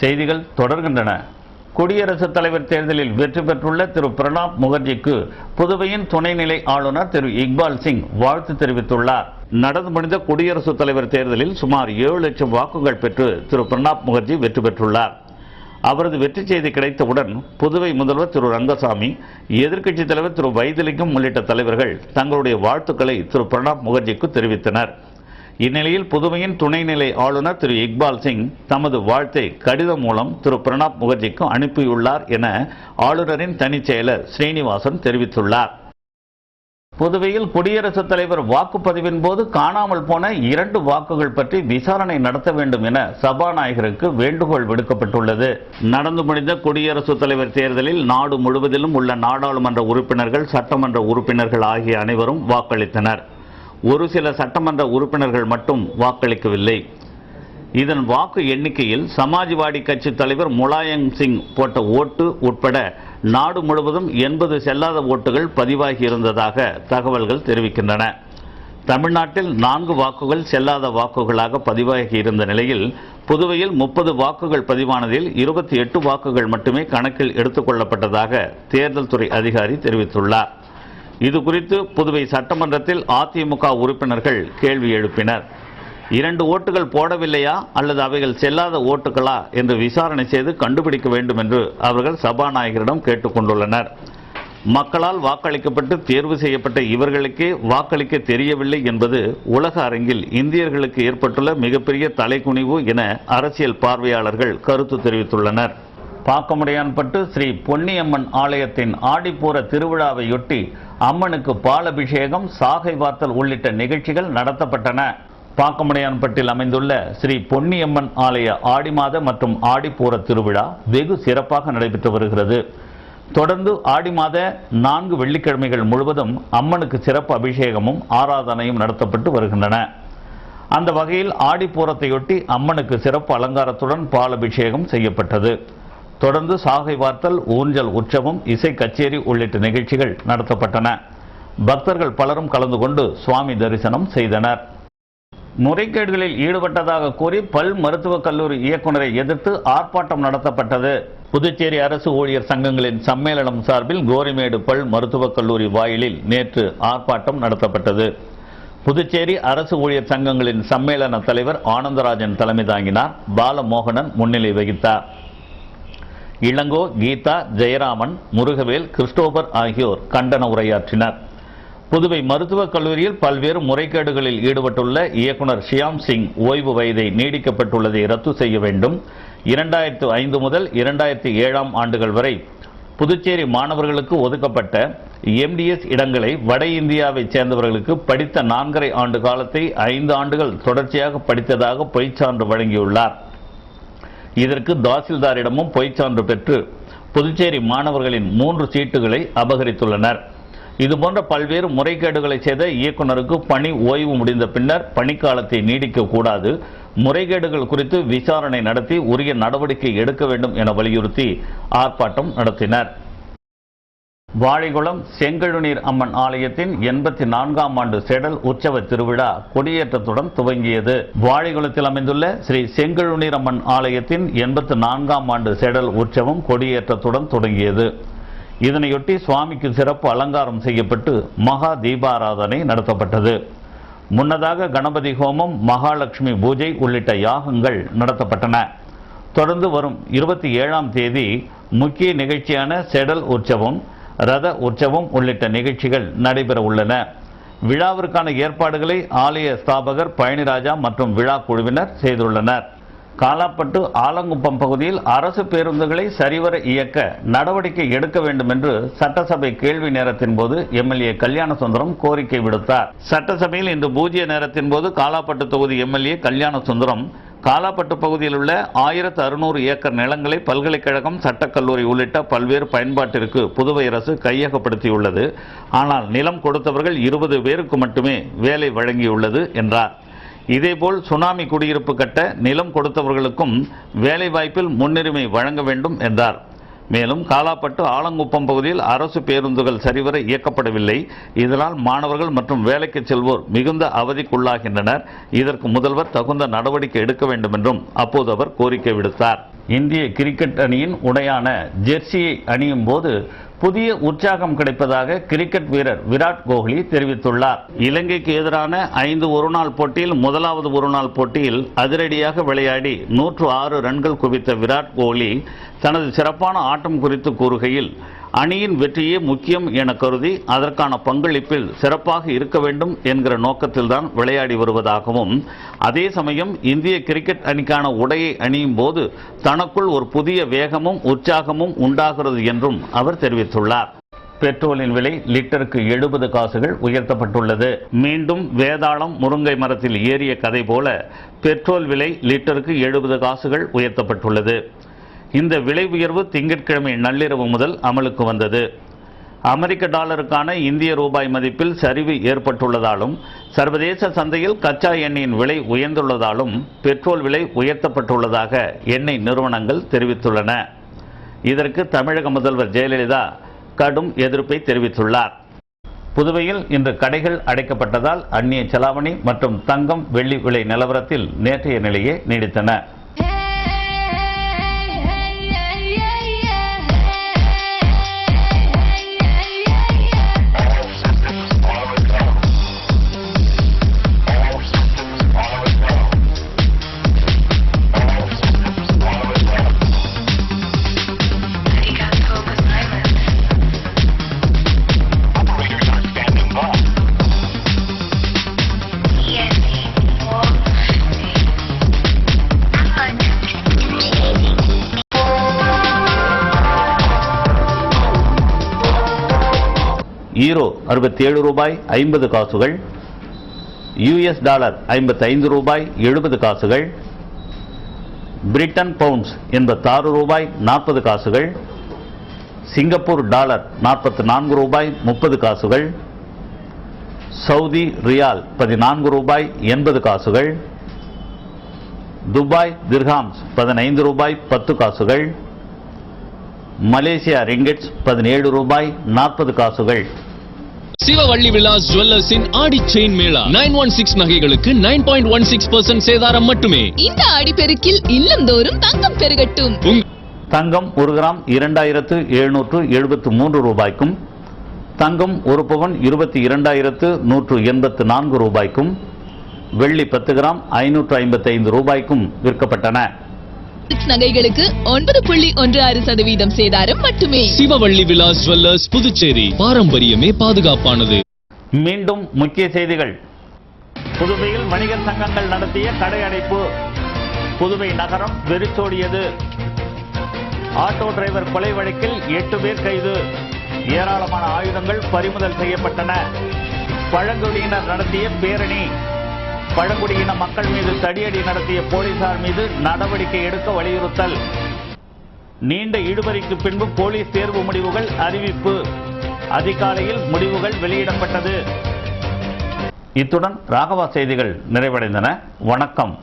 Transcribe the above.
செய்திகள் தொடர்கின்றன. குடியரசுத் தலைவர் தேர்தலில் வெற்றி பெற்றுள்ள திரு பிரணாப் முகர்ஜிக்கு புதுவையின் துணைநிலை ஆளுநர் திரு இக்பால் சிங் வாழ்த்து தெரிவித்துள்ளார். நடந்து முடிந்த குடியரசுத் தலைவர் தேர்தலில் சுமார் 7 லட்சம் வாக்குகள் பெற்று திரு பிரணாப் முகர்ஜி வெற்றி பெற்றுள்ளார். அவரது வெற்றி செய்தி கிடைத்தவுடன் புதுவை முதல்வர் திரு ரங்கசாமி, எதிர்க்கட்சித் தலைவர் திரு வைத்திலிங்கம் உள்ளிட்ட தலைவர்கள் தங்களுடைய வாழ்த்துக்களை திரு பிரணாப் முகர்ஜிக்கு தெரிவித்தனர். இந்நிலையில் புதுவையின் துணைநிலை ஆளுநர் திரு இக்பால் சிங் தமது வாழ்த்தை கடிதம் மூலம் திரு பிரணாப் முகர்ஜிக்கு அனுப்பியுள்ளார் என ஆளுநரின் தனிச் செயலர் ஸ்ரீனிவாசன் தெரிவித்துள்ளார். புதுவையில் குடியரசுத் தலைவர் வாக்குப்பதிவின் போது காணாமல் போன 2 வாக்குகள் பற்றி விசாரணை நடத்த வேண்டும் என சபாநாயகருக்கு வேண்டுகோள் விடுக்கப்பட்டுள்ளது. நடந்து முடிந்த குடியரசுத் தலைவர் தேர்தலில் நாடு முழுவதிலும் உள்ள நாடாளுமன்ற உறுப்பினர்கள், சட்டமன்ற உறுப்பினர்கள் ஆகிய அனைவரும் வாக்களித்தனர். ஒரு சில சட்டமன்ற உறுப்பினர்கள் மட்டும் வாக்களிக்கவில்லை. இதன் வாக்கு எண்ணிக்கையில் சமாஜ்வாடி கட்சி தலைவர் முலாயம் சிங் போட்ட ஓட்டு உட்பட நாடு முழுவதும் 80 செல்லாத ஓட்டுகள் பதிவாகி இருந்ததாக தகவல்கள் தெரிவிக்கின்றன. தமிழ்நாட்டில் 4 வாக்குகள் செல்லாத வாக்குகளாக பதிவாகி இருந்த நிலையில் புதுவையில் 30 வாக்குகள் பதிவானதில் 28 வாக்குகள் மட்டுமே கணக்கில் எடுத்துக் கொள்ளப்பட்டதாக தேர்தல் துறை அதிகாரி தெரிவித்துள்ளார். இது குறித்து புதுவை சட்டமன்றத்தில் அதிமுக உறுப்பினர்கள் கேள்வி எழுப்பினர். 2 ஓட்டுகள் போடவில்லையா அல்லது அவைகள் செல்லாத ஓட்டுகளா என்று விசாரணை செய்து கண்டுபிடிக்க வேண்டும் என்று அவர்கள் சபாநாயகரிடம் கேட்டுக்கொண்டுள்ளனர். மக்களால் வாக்களிக்கப்பட்டு தேர்வு செய்யப்பட்ட இவர்களுக்கே வாக்களிக்க தெரியவில்லை என்பது உலக அரங்கில் இந்தியர்களுக்கு ஏற்பட்டுள்ள மிகப்பெரிய தலைகுனிவு என அரசியல் பார்வையாளர்கள் கருத்து தெரிவித்துள்ளனர். பாக்கமுடையான்பட்டு ஸ்ரீ பொன்னியம்மன் ஆலயத்தின் ஆடிப்பூர திருவிழாவையொட்டி அம்மனுக்கு பாலபிஷேகம், சாகை வார்த்தல் உள்ளிட்ட நிகழ்ச்சிகள் நடத்தப்பட்டன. பாக்கமுடையான்பட்டில் அமைந்துள்ள ஸ்ரீ பொன்னியம்மன் ஆலய ஆடி மாத மற்றும் ஆடிப்பூர திருவிழா வெகு சிறப்பாக நடைபெற்று வருகிறது. தொடர்ந்து ஆடி மாத 4 வெள்ளிக்கிழமைகள் முழுவதும் அம்மனுக்கு சிறப்பு அபிஷேகமும் ஆராதனையும் நடத்தப்பட்டு வருகின்றன. அந்த வகையில் ஆடிப்பூரத்தையொட்டி அம்மனுக்கு சிறப்பு அலங்காரத்துடன் பாலபிஷேகம் செய்யப்பட்டது. தொடர்ந்து சாகை வார்த்தல், ஊஞ்சல் உற்சவம், இசை கச்சேரி உள்ளிட்ட நிகழ்ச்சிகள் நடத்தப்பட்டன. பக்தர்கள் பலரும் கலந்து கொண்டு சுவாமி தரிசனம் செய்தனர். முறைகேடுகளில் ஈடுபட்டதாக கூறி பல் மருத்துவக் கல்லூரி இயக்குநரை எதிர்த்து ஆர்ப்பாட்டம் நடத்தப்பட்டது. புதுச்சேரி அரசு ஊழியர் சங்கங்களின் சம்மேளனம் சார்பில் கோரிமேடு பல் மருத்துவக் கல்லூரி வாயிலில் நேற்று ஆர்ப்பாட்டம் நடத்தப்பட்டது. புதுச்சேரி அரசு ஊழியர் சங்கங்களின் சம்மேளன தலைவர் ஆனந்தராஜன் தலைமை தாங்கினார். பாலமோகனன் முன்னிலை வகித்தார். இளங்கோ, கீதா, ஜெயராமன், முருகவேல், கிறிஸ்டோபர் ஆகியோர் கண்டன உரையாற்றினர். புதுவை மருத்துவக் கல்லூரியில் பல்வேறு முறைகேடுகளில் ஈடுபட்டுள்ள இயக்குனர் ஷியாம் சிங் ஓய்வு வயதை நீடிக்கப்பட்டுள்ளதை ரத்து செய்ய வேண்டும். 2005 முதல் 2007 ஆண்டுகள் வரை புதுச்சேரி மாணவர்களுக்கு ஒதுக்கப்பட்ட MDS இடங்களை வட இந்தியாவைச் சேர்ந்தவர்களுக்கு படித்த 4.5 ஆண்டு காலத்தை 5 ஆண்டுகள் தொடர்ச்சியாக படித்ததாக பொய்ச்சான்று வழங்கியுள்ளார். இதற்கு தாசில்தாரிடமும் பொய்ச்சான்று பெற்று புதுச்சேரி மாணவர்களின் 3 சீட்டுகளை அபகரித்துள்ளனர். இதுபோன்ற பல்வேறு முறைகேடுகளை செய்த இயக்குநருக்கு பணி ஓய்வு முடிந்த பின்னர் பணிக்காலத்தை நீடிக்கக்கூடாது, முறைகேடுகள் குறித்து விசாரணை நடத்தி உரிய நடவடிக்கை எடுக்க வேண்டும் என வலியுறுத்தி ஆர்ப்பாட்டம் நடத்தினர். வாழைகுளம் செங்கழுநீர் அம்மன் ஆலயத்தின் 84ஆம் ஆண்டு செடல் உற்சவ திருவிழா கொடியேற்றத்துடன் துவங்கியது. வாழைகுளத்தில் அமைந்துள்ள ஸ்ரீ செங்கழுநீர் அம்மன் ஆலயத்தின் 84ஆம் ஆண்டு செடல் உற்சவம் கொடியேற்றத்துடன் தொடங்கியது. இதனையொட்டி சுவாமிக்கு சிறப்பு அலங்காரம் செய்யப்பட்டு மகா தீபாராதனை நடத்தப்பட்டது. முன்னதாக கணபதி ஹோமம், மகாலட்சுமி பூஜை உள்ளிட்ட யாகங்கள் நடத்தப்பட்டன. தொடர்ந்து வரும் 27ஆம் தேதி முக்கிய நிகழ்ச்சியான செடல் உற்சவம், ரத உற்சவம் உள்ளிட்ட நிகழ்ச்சிகள் நடைபெற உள்ளன. விழாவிற்கான ஏற்பாடுகளை ஆலய ஸ்தாபகர் பழனிராஜா மற்றும் விழா குழுவினர் செய்துள்ளனர். காலாப்பட்டு ஆலங்குப்பம் பகுதியில் அரசு பேருந்துகளை சரிவர இயக்க நடவடிக்கை எடுக்க வேண்டும் என்று சட்டசபை கேள்வி நேரத்தின் போது MLA கல்யாணசுந்தரம் கோரிக்கை விடுத்தார். சட்டசபையில் இன்று பூஜ்ய நேரத்தின் போது காலாப்பட்டு தொகுதி MLA கல்யாணசுந்தரம் காலாப்பட்டு பகுதியில் உள்ள 1600 ஏக்கர் நிலங்களை பல்கலைக்கழகம், சட்டக்கல்லூரி உள்ளிட்ட பல்வேறு பயன்பாட்டிற்கு புதுவை அரசு கையகப்படுத்தியுள்ளது. ஆனால் நிலம் கொடுத்தவர்கள் 20 பேருக்கு மட்டுமே வேலை வழங்கியுள்ளது என்றார். இதேபோல் சுனாமி குடியிருப்பு கட்ட நிலம் கொடுத்தவர்களுக்கும் வேலைவாய்ப்பில் முன்னுரிமை வழங்க வேண்டும் என்றார். மேலும் காலாப்பட்டு ஆலங்குப்பம் பகுதியில் அரசு பேருந்துகள் சரிவர இயக்கப்படவில்லை. இதனால் மாணவர்கள் மற்றும் வேலைக்கு செல்வோர் மிகுந்த அவதிக்குள்ளாகின்றனர். இதற்கு முதல்வர் தகுந்த நடவடிக்கை எடுக்க வேண்டும் என்றும் அப்போது அவர் கோரிக்கை விடுத்தார். இந்திய கிரிக்கெட் அணியின் உடையான ஜெர்சியை அணியும் போது புதிய உற்சாகம் கிடைப்பதாக கிரிக்கெட் வீரர் விராட் கோஹ்லி தெரிவித்துள்ளார். இலங்கைக்கு எதிரான 5 ஒருநாள் போட்டியில் முதலாவது ஒருநாள் போட்டியில் அதிரடியாக விளையாடி 106 ரன்கள் குவித்த விராட் கோஹ்லி தனது சிறப்பான ஆட்டம் குறித்து கூறுகையில், அணியின் வெற்றியே முக்கியம் என கருதி அதற்கான பங்களிப்பில் சிறப்பாக இருக்க வேண்டும் என்கிற நோக்கத்தில்தான் விளையாடி வருவதாகவும், அதே சமயம் இந்திய கிரிக்கெட் அணிக்கான உடையை அணியும் போது தனக்குள் ஒரு புதிய வேகமும் உற்சாகமும் உண்டாகிறது என்றும் அவர் தெரிவித்துள்ளார். பெட்ரோலின் விலை லிட்டருக்கு 70 காசுகள் உயர்த்தப்பட்டுள்ளது. மீண்டும் வேதாளம் முருங்கை மரத்தில் ஏறிய கதை போல பெட்ரோல் விலை லிட்டருக்கு 70 காசுகள் உயர்த்தப்பட்டுள்ளது. இந்த விலை உயர்வு திங்கட்கிழமை நள்ளிரவு முதல் அமலுக்கு வந்தது. அமெரிக்க டாலருக்கான இந்திய ரூபாய் மதிப்பில் சரிவு ஏற்பட்டுள்ளதாலும் சர்வதேச சந்தையில் கச்சா எண்ணெயின் விலை உயர்ந்துள்ளதாலும் பெட்ரோல் விலை உயர்த்தப்பட்டுள்ளதாக எண்ணெய் நிறுவனங்கள் தெரிவித்துள்ளன. இதற்கு தமிழக முதல்வர் ஜெயலலிதா கடும் எதிர்ப்பை தெரிவித்துள்ளார். புதுவையில் இன்று கடைகள் அடைக்கப்பட்டதால் அந்நிய செலாவணி மற்றும் தங்கம் வெள்ளி விலை நிலவரத்தில் நேற்றைய நிலையே நீடித்தன. ஈரோ 67 ரூபாய் 50 காசுகள், US டாலர் 55 ரூபாய் 70 காசுகள், பிரிட்டன் பவுண்ட்ஸ் 86 ரூபாய் 40 காசுகள், சிங்கப்பூர் டாலர் 44 ரூபாய் 30 காசுகள், சவுதி ரியால் 14 ரூபாய் 80 காசுகள், துபாய் திர்ஹாம்ஸ் 15 ரூபாய் 10 காசுகள், மலேசியா ரிங்கெட்ஸ் 17 ரூபாய் 40 காசுகள். சிவவள்ளி விலாஸ் ஜுவல்லர்ஸின் ஆடி செயின் மேளா 916 நகைகளுக்கு 9.16% சேதாரம் மட்டுமே. இந்த ஆடிப்பெருக்கில் இல்லந்தோறும் தங்கம் பெருகட்டும். தங்கம் 1 கிராம் 2773 ரூபாய்க்கும், தங்கம் 1 பவுன் 22,184 ரூபாய்க்கும், வெள்ளி 10 கிராம் 555 ரூபாய்க்கும் விற்கப்பட்டன. நகைகளுக்கு 9.16% சேதாரம் மட்டுமே. சிவவள்ளி விலாஸ் ஜுவல்லர்ஸ், புதுச்சேரி. பாரம்பரியமே பாதுகாப்பானது. மீண்டும் முக்கிய செய்திகள். புதுவையில் வணிகர் சங்கங்கள் நடத்திய கடை அடைப்பு. புதுவை நகரம் வெறிச்சோடியது. ஆட்டோ டிரைவர் கொலை வழக்கில் 8 பேர் கைது. ஏராளமான ஆயுதங்கள் பறிமுதல் செய்யப்பட்டன. பழங்குடியினர் நடத்திய பேரணி. பழங்குடியின மக்கள் மீது தடியடி நடத்திய போலீசார் மீது நடவடிக்கை எடுக்க வலியுறுத்தல். நீண்ட இழுபறிக்கு பின்பு போலீஸ் தேர்வு முடிவுகள் அறிவிப்பு. அதிகாலையில் முடிவுகள் வெளியிடப்பட்டது. இத்துடன் ராகவா செய்திகள் நிறைவடைந்தன. வணக்கம்.